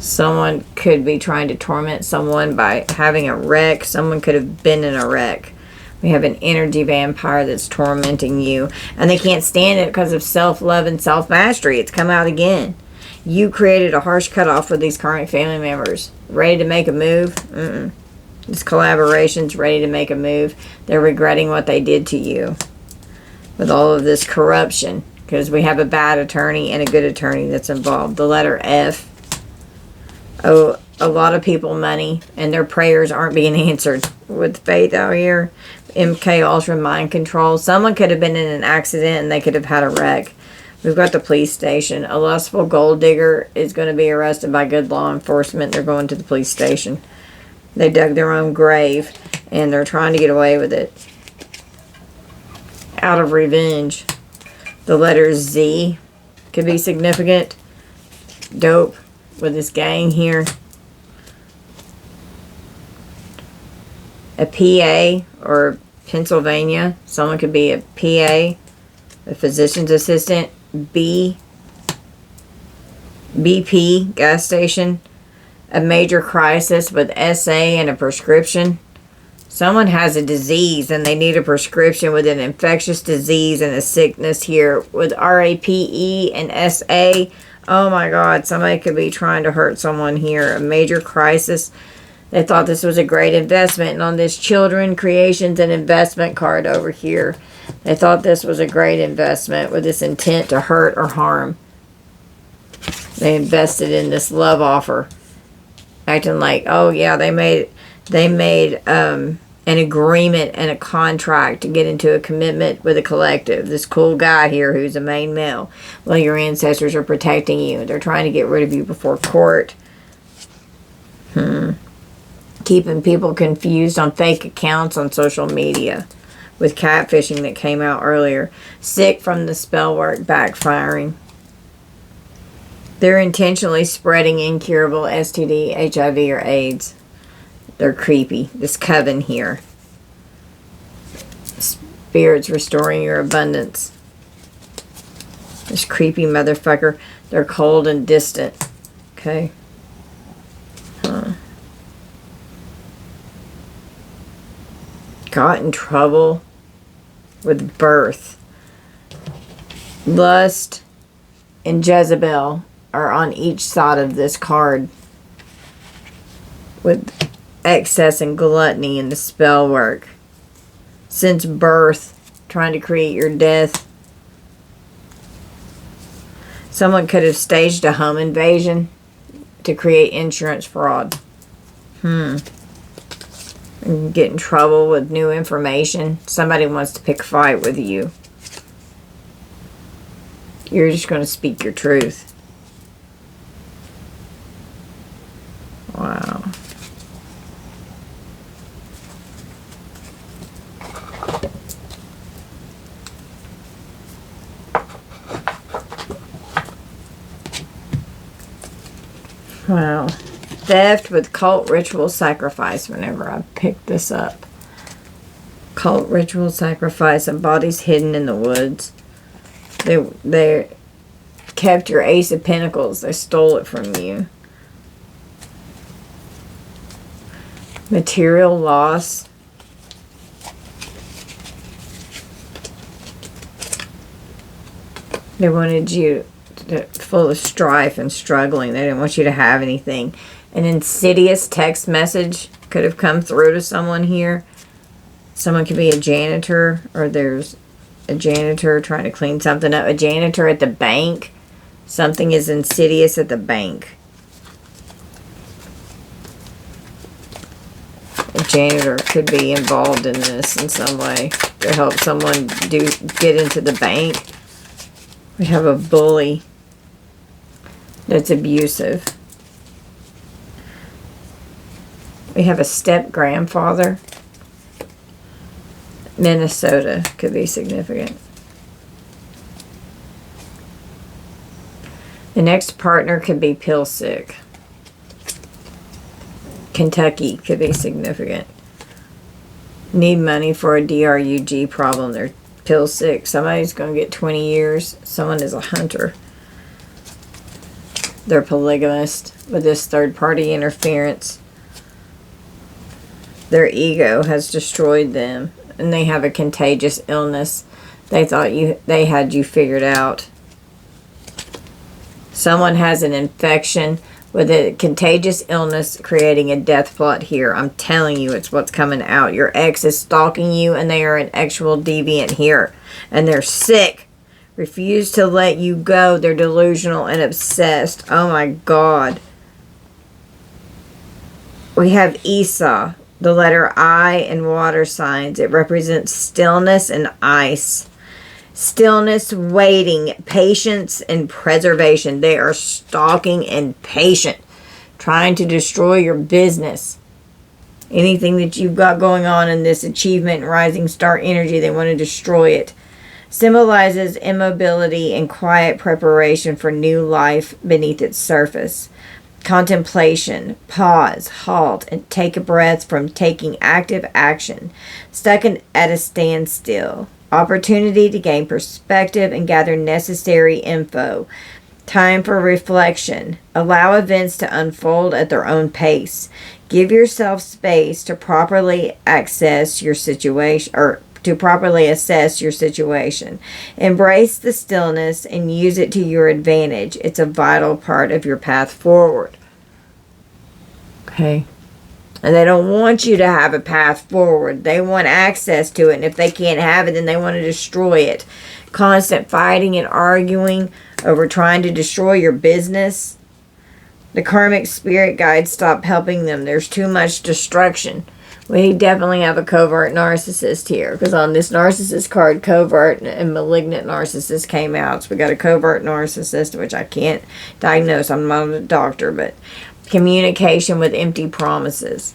Someone could be trying to torment someone by having a wreck. Someone could have been in a wreck. We have an energy vampire that's tormenting you, and they can't stand it because of self-love and self-mastery. It's come out again. You created a harsh cutoff with these current family members. Ready to make a move? This collaboration's ready to make a move. They're regretting what they did to you. With all of this corruption. Because we have a bad attorney and a good attorney that's involved. The letter F. Oh, a lot of people money. And their prayers aren't being answered. With faith out here. MK Ultra mind control. Someone could have been in an accident and they could have had a wreck. We've got the police station. A lustful gold digger is going to be arrested by good law enforcement. They're going to the police station. They dug their own grave. And they're trying to get away with it. Out of revenge. The letter Z could be significant. Dope. With this gang here. A PA or Pennsylvania. Someone could be a PA. A physician's assistant. BP, gas station. A major crisis with SA and a prescription. Someone has a disease and they need a prescription with an infectious disease and a sickness here with RAPE and SA. Oh my God, somebody could be trying to hurt someone here. A major crisis. They thought this was a great investment. And on this children, creations, and investment card over here, they thought this was a great investment with this intent to hurt or harm. They invested in this love offer, acting like, oh yeah, they made an agreement and a contract to get into a commitment with a collective. This cool guy here who's a main male. Well, your ancestors are protecting you. They're trying to get rid of you before court. Keeping people confused on fake accounts on social media with catfishing that came out earlier. Sick from the spell work backfiring. They're intentionally spreading incurable STD, HIV, or AIDS. They're creepy. This coven here. Spirits restoring your abundance. This creepy motherfucker. They're cold and distant. Okay. Got in trouble with birth. Lust and Jezebel are on each side of this card. With excess and gluttony in the spell work. Since birth, trying to create your death. Someone could have staged a home invasion to create insurance fraud. And get in trouble with new information. Somebody wants to pick a fight with you. You're just going to speak your truth. Wow. Wow. Theft with cult ritual sacrifice whenever I picked this up. Cult ritual sacrifice of bodies hidden in the woods. They kept your Ace of Pentacles. They stole it from you. Material loss. They wanted you full of strife and struggling. They didn't want you to have anything. An insidious text message could have come through to someone here. Someone could be a janitor, or there's a janitor trying to clean something up. A janitor at the bank. Something is insidious at the bank. A janitor could be involved in this in some way to help someone get into the bank. We have a bully that's abusive. We have a step-grandfather. Minnesota could be significant. The next partner could be pill sick. Kentucky could be significant. Need money for a DRUG problem. They're pill sick. Somebody's going to get 20 years. Someone is a hunter. They're polygamist with this third-party interference. Their ego has destroyed them, and they have a contagious illness. They thought they had you figured out. Someone has an infection with a contagious illness creating a death plot here. I'm telling you, it's what's coming out. Your ex is stalking you, and they are an actual deviant here. And they're sick. Refuse to let you go. They're delusional and obsessed. Oh my God. We have Esau. The letter I in water signs. It represents stillness and ice. Stillness, waiting, patience, and preservation. They are stalking and patient. Trying to destroy your business. Anything that you've got going on in this achievement and rising star energy, they want to destroy it. Symbolizes immobility and quiet preparation for new life beneath its surface. Contemplation, pause, halt, and take a breath from taking active action. Stuck at a standstill. Opportunity to gain perspective and gather necessary info. Time for reflection. Allow events to unfold at their own pace. Give yourself space to properly access your situation, or to properly assess your situation. Embrace the stillness and use it to your advantage. It's a vital part of your path forward. Okay. And they don't want you to have a path forward. They want access to it. And if they can't have it, then they want to destroy it. Constant fighting and arguing over trying to destroy your business. The karmic spirit guides stop helping them. There's too much destruction. We definitely have a covert narcissist here. Because on this narcissist card, covert and malignant narcissist came out. So we got a covert narcissist, which I can't diagnose. I'm not a doctor, but communication with empty promises.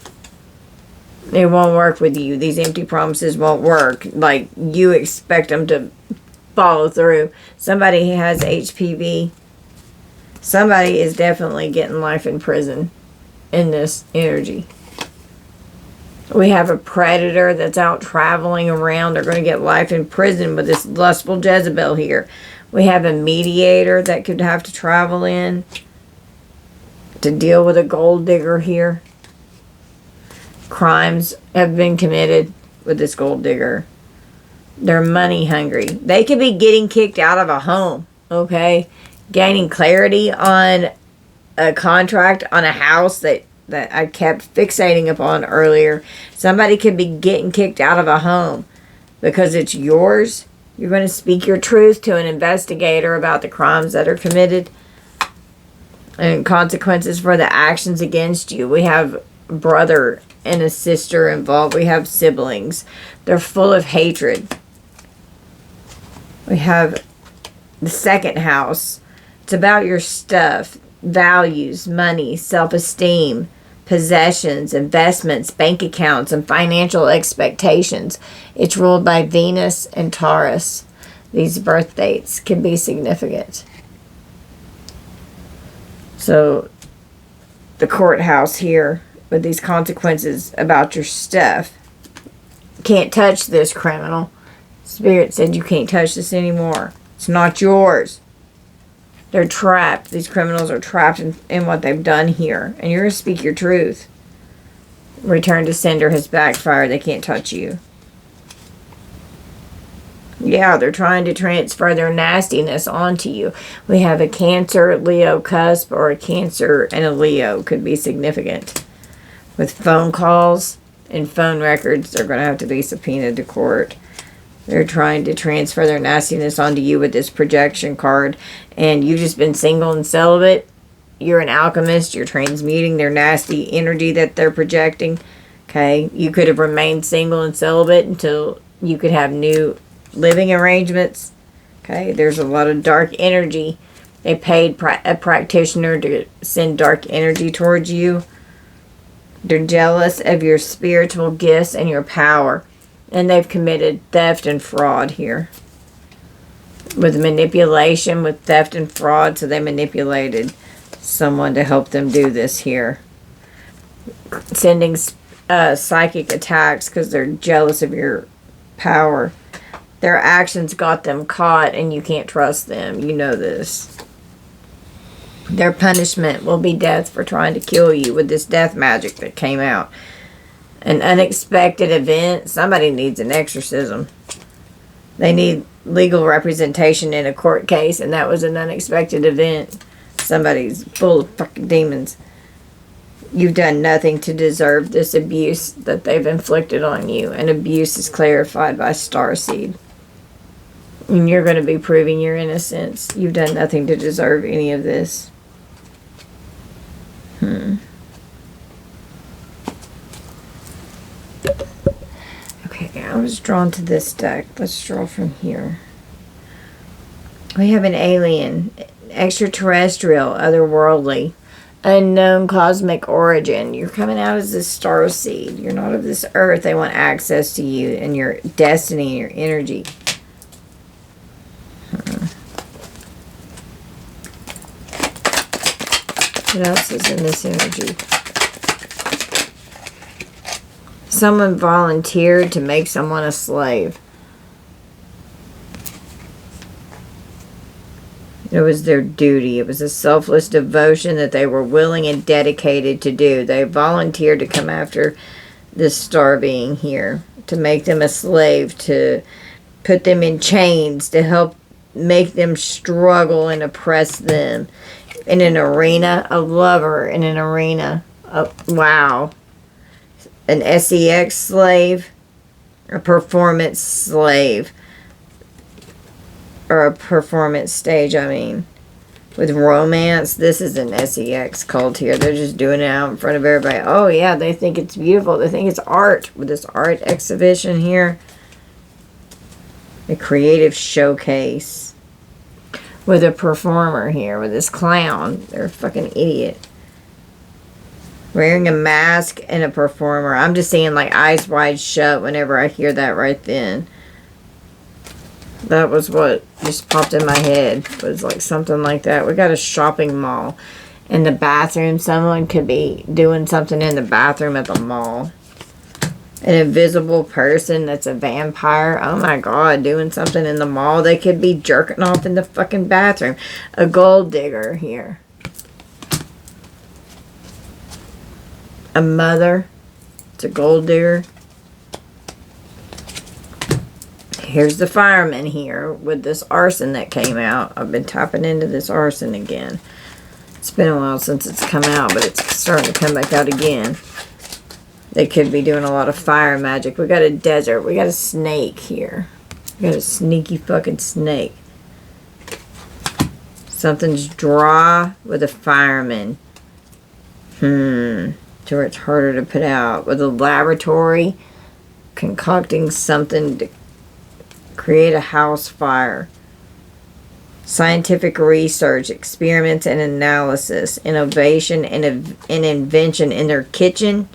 It won't work with you. These empty promises won't work. Like, you expect them to follow through. Somebody has HPV. Somebody is definitely getting life in prison in this energy. We have a predator that's out traveling around. They're going to get life in prison with this lustful Jezebel here. We have a mediator that could have to travel in to deal with a gold digger here. Crimes have been committed with this gold digger. They're money hungry. They could be getting kicked out of a home, okay? Gaining clarity on a contract on a house that I kept fixating upon earlier. Somebody could be getting kicked out of a home because it's yours. You're going to speak your truth to an investigator about the crimes that are committed and consequences for the actions against you. We have a brother and a sister involved. We have siblings. They're full of hatred. We have the second house. It's about your stuff, values, money, self-esteem, possessions, investments, bank accounts, and financial expectations. It's ruled by Venus and Taurus. These birth dates can be significant. So, the courthouse here with these consequences about your stuff. Can't touch this, criminal. Spirit said you can't touch this anymore. It's not yours. They're trapped. These criminals are trapped in what they've done here. And you're going to speak your truth. Return to sender has backfired. They can't touch you. Yeah, they're trying to transfer their nastiness onto you. We have a Cancer, Leo cusp, or a Cancer and a Leo could be significant. With phone calls and phone records, they're going to have to be subpoenaed to court. They're trying to transfer their nastiness onto you with this projection card. And you've just been single and celibate. You're an alchemist. You're transmuting their nasty energy that they're projecting. Okay? You could have remained single and celibate until you could have new living arrangements. Okay? There's a lot of dark energy. They paid a practitioner to send dark energy towards you. They're jealous of your spiritual gifts and your power. And they've committed theft and fraud here. With manipulation, with theft and fraud. So they manipulated someone to help them do this here. Sending psychic attacks because they're jealous of your power. Their actions got them caught and you can't trust them. You know this. Their punishment will be death for trying to kill you with this death magic that came out. An unexpected event. Somebody needs an exorcism. They need legal representation in a court case, and that was an unexpected event. Somebody's full of fucking demons. You've done nothing to deserve this abuse that they've inflicted on you. And abuse is clarified by starseed. And you're going to be proving your innocence. You've done nothing to deserve any of this. Okay, I was drawn to this deck. Let's draw from here. We have an alien, extraterrestrial, otherworldly, unknown cosmic origin. You're coming out as this star seed. You're not of this earth. They want access to you and your destiny and your energy. What else is in this energy? Someone volunteered to make someone a slave. It was their duty. It was a selfless devotion that they were willing and dedicated to do. They volunteered to come after this star being here, to make them a slave, to put them in chains, to help make them struggle and oppress them. In an arena, a lover in an arena. Oh, wow. an sex slave, a performance slave, or a performance stage, I mean. With romance, this is an sex cult here. They're just doing it out in front of everybody. Oh yeah, they think it's beautiful. They think it's art with this art exhibition here. A creative showcase. With a performer here, with this clown. They're a fucking idiot. Wearing a mask and a performer. I'm just seeing like eyes wide shut whenever I hear that right then. That was what just popped in my head. Was like something like that. We got a shopping mall. In the bathroom. Someone could be doing something in the bathroom at the mall. An invisible person that's a vampire. Oh my god. Doing something in the mall. They could be jerking off in the fucking bathroom. A gold digger here. A mother. It's a gold digger. Here's the fireman here with this arson that came out. I've been tapping into this arson again. It's been a while since it's come out, but it's starting to come back out again. They could be doing a lot of fire magic. We got a desert. We got a snake here. We got a sneaky fucking snake. Something's dry with a fireman. To where it's harder to put out. With a laboratory concocting something to create a house fire. Scientific research, experiments and analysis, innovation and invention in their kitchen.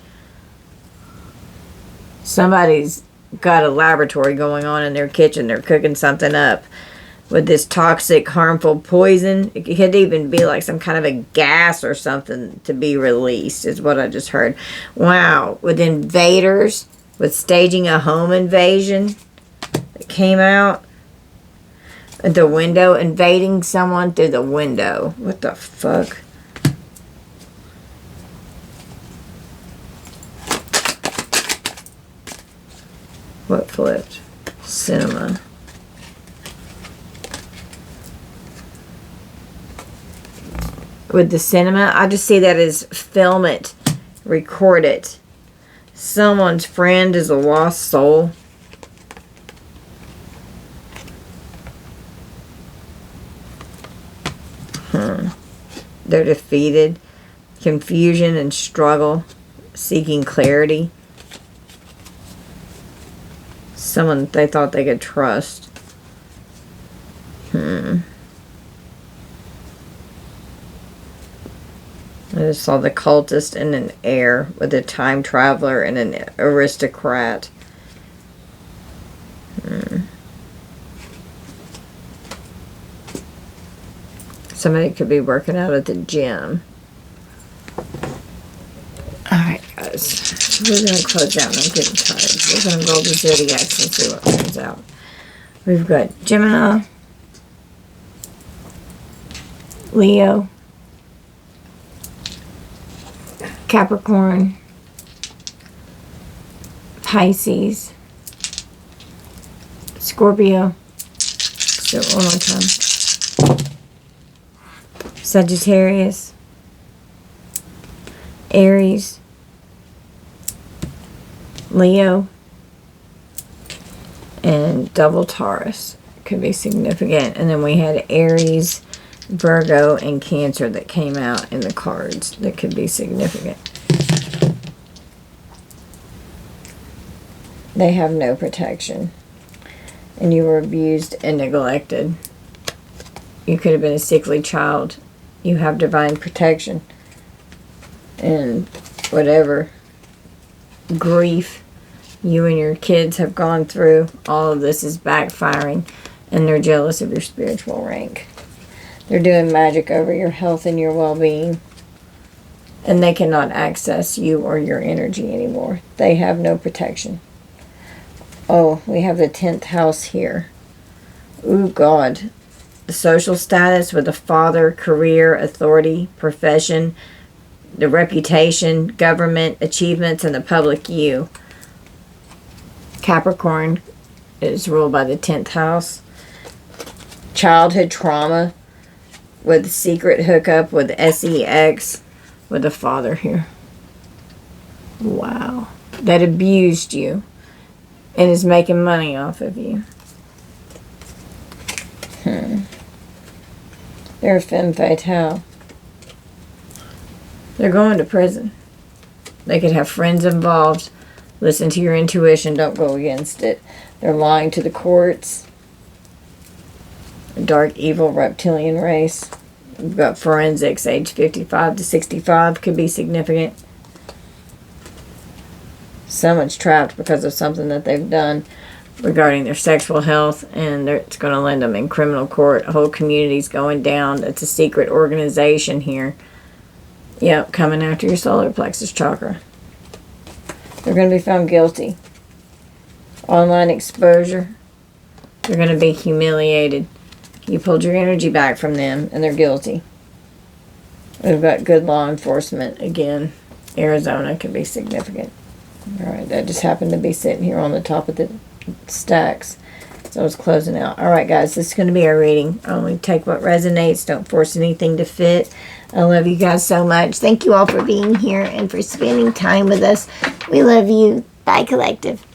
Somebody's got a laboratory going on in their kitchen. They're cooking something up with this toxic, harmful poison. It could even be like some kind of a gas or something to be released, is what I just heard. Wow. With invaders, with staging a home invasion. It came out at the window, invading someone through the window. What the fuck? What flipped? Cinema. With the cinema, I just see that as film it, record it. Someone's friend is a lost soul. They're defeated. Confusion and struggle. Seeking clarity. Someone they thought they could trust. I just saw the cultist and an heir with a time traveler and an aristocrat. Somebody could be working out at the gym. Alright, guys. We're going to close out. I'm getting tired. We're going to roll the zodiacs and see what comes out. We've got Gemini, Leo, Capricorn, Pisces, Scorpio. So one more time. Sagittarius, Aries, Leo, and double Taurus. Could be significant. And then we had Aries, Virgo, and Cancer that came out in the cards that could be significant. They have no protection. And you were abused and neglected. You could have been a sickly child. You have divine protection. And whatever grief you and your kids have gone through, all of this is backfiring. And they're jealous of your spiritual rank. They're doing magic over your health and your well-being. And they cannot access you or your energy anymore. They have no protection. Oh, we have the 10th house here. Ooh, God. The social status with the father, career, authority, profession, the reputation, government, achievements, and the public you. Capricorn is ruled by the 10th house. Childhood trauma with secret hookup with sex with the father here. Wow. that abused you and is making money off of you. They're a femme fatale. They're going to prison. They could have friends involved. Listen to your intuition. Don't go against it. They're lying to the courts. A dark, evil reptilian race. We've got forensics, age 55 to 65. Could be significant. Someone's trapped because of something that they've done regarding their sexual health, and it's going to land them in criminal court. A whole community's going down. It's a secret organization here. Yep, coming after your solar plexus chakra. They're going to be found guilty. Online exposure. They're going to be humiliated. You pulled your energy back from them, and they're guilty. We've got good law enforcement. Again, Arizona could be significant. Alright, that just happened to be sitting here on the top of the stacks. So I was closing out. Alright, guys, this is going to be our reading. Only take what resonates. Don't force anything to fit. I love you guys so much. Thank you all for being here and for spending time with us. We love you. Bye, Collective.